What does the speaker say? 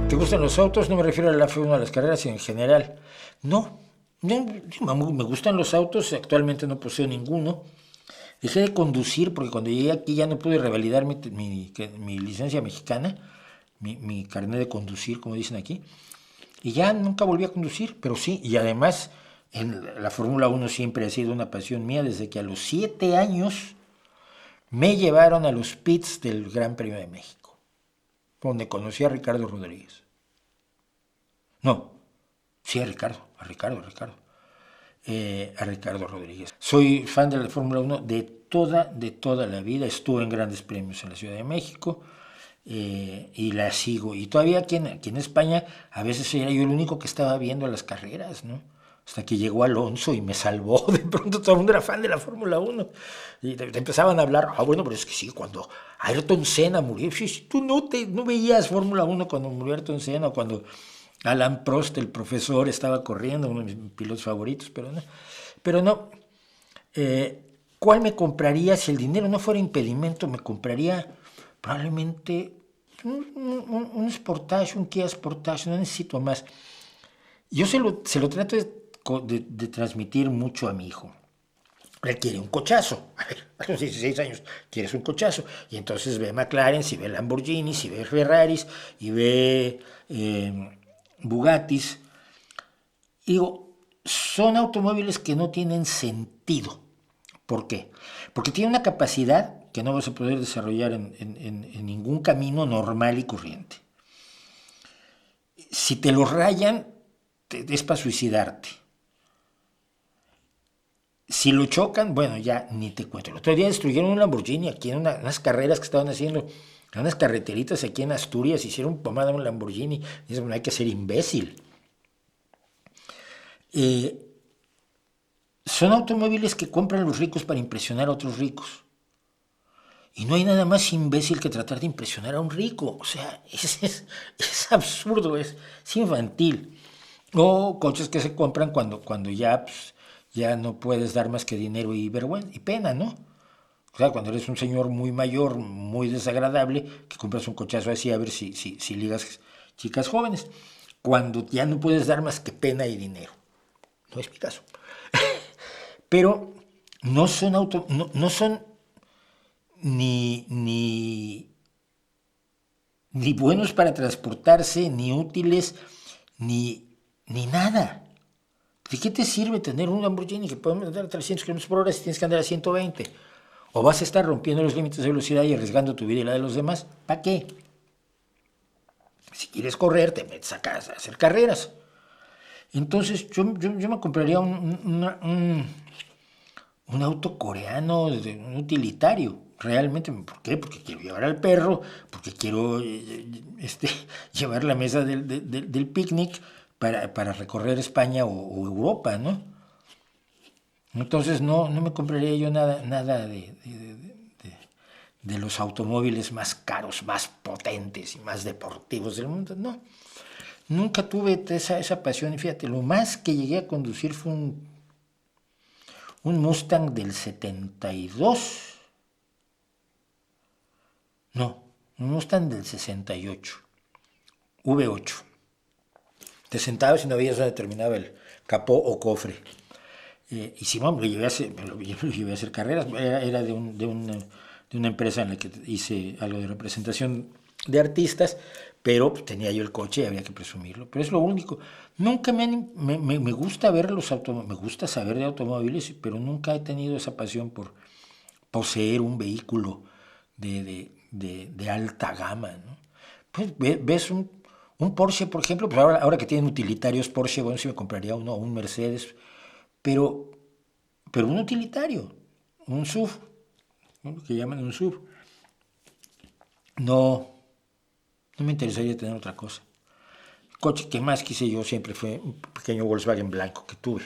¿Te gustan los autos? No me refiero a la F1, a las carreras, sino en general. No, no, me gustan los autos, actualmente no poseo ninguno. Dejé de conducir porque cuando llegué aquí ya no pude revalidar mi licencia mexicana, mi carnet de conducir, como dicen aquí, y ya nunca volví a conducir, pero sí, y además la Fórmula 1 siempre ha sido una pasión mía desde que a los 7 años me llevaron a los pits del Gran Premio de México, donde conocí a Ricardo Rodríguez. No, sí, a Ricardo Rodríguez. Soy fan de la Fórmula 1 de toda la vida. Estuve en grandes premios en la Ciudad de México y la sigo. Y todavía aquí en España, a veces era yo el único que estaba viendo las carreras, ¿no? Hasta que llegó Alonso y me salvó. De pronto todo el mundo era fan de la Fórmula 1. Y te empezaban a hablar, bueno, pero es que sí, cuando Ayrton Senna murió, sí, tú no veías Fórmula 1 cuando murió Ayrton Senna, o cuando Alan Prost, el profesor, estaba corriendo, uno de mis pilotos favoritos, pero no. Pero no. ¿Cuál me compraría? Si el dinero no fuera impedimento, me compraría probablemente un Sportage, un Kia Sportage, no necesito más. Yo se lo trato de transmitir mucho a mi hijo. Él quiere un cochazo. A ver, a los 16 años quieres un cochazo. Y entonces ve McLaren, si ve Lamborghini, si ve Ferraris, y ve Bugattis. Digo, son automóviles que no tienen sentido. ¿Por qué? Porque tienen una capacidad que no vas a poder desarrollar en ningún camino normal y corriente. Si te lo rayan, es para suicidarte. Si lo chocan, bueno, ya ni te cuento. El otro día destruyeron un Lamborghini aquí en unas carreras que estaban haciendo, en unas carreteritas aquí en Asturias, hicieron pomada a un Lamborghini. Y eso no hay que ser imbécil. Son automóviles que compran los ricos para impresionar a otros ricos. Y no hay nada más imbécil que tratar de impresionar a un rico. O sea, es absurdo, es infantil. O coches que se compran cuando ya, pues, ya no puedes dar más que dinero y vergüenza y pena, ¿no? O sea, cuando eres un señor muy mayor, muy desagradable, que compras un cochazo así a ver si ligas chicas jóvenes. Cuando ya no puedes dar más que pena y dinero. No es mi caso. Pero no son no son ni buenos para transportarse, ni útiles, ni nada. ¿De qué te sirve tener un Lamborghini que puede andar a 300 km por hora si tienes que andar a 120? ¿O vas a estar rompiendo los límites de velocidad y arriesgando tu vida y la de los demás? ¿Para qué? Si quieres correr, te metes a casa a hacer carreras. Entonces yo me compraría un auto coreano, un utilitario. Realmente, ¿por qué? Porque quiero llevar al perro, porque quiero llevar la mesa del picnic para recorrer España o Europa, ¿no? Entonces no me compraría yo nada de los automóviles más caros, más potentes y más deportivos del mundo, no. Nunca tuve esa pasión y fíjate, lo más que llegué a conducir fue un Mustang del 72. No, un Mustang del 68. V8. Te sentabas y no veías dónde terminaba el capó o cofre. Y Simón, lo llevé a hacer carreras. Era de una empresa en la que hice algo de representación de artistas, pero tenía yo el coche y había que presumirlo. Pero es lo único. Nunca me gusta ver los automóviles, me gusta saber de automóviles, pero nunca he tenido esa pasión por poseer un vehículo de alta gama, ¿no? Pues ves un Porsche, por ejemplo, pues ahora que tienen utilitarios Porsche, bueno, sí me compraría uno, un Mercedes, pero, pero un utilitario, un SUV, ¿no? Lo que llaman un SUV. No me interesaría tener otra cosa. El coche que más quise yo siempre fue un pequeño Volkswagen blanco que tuve.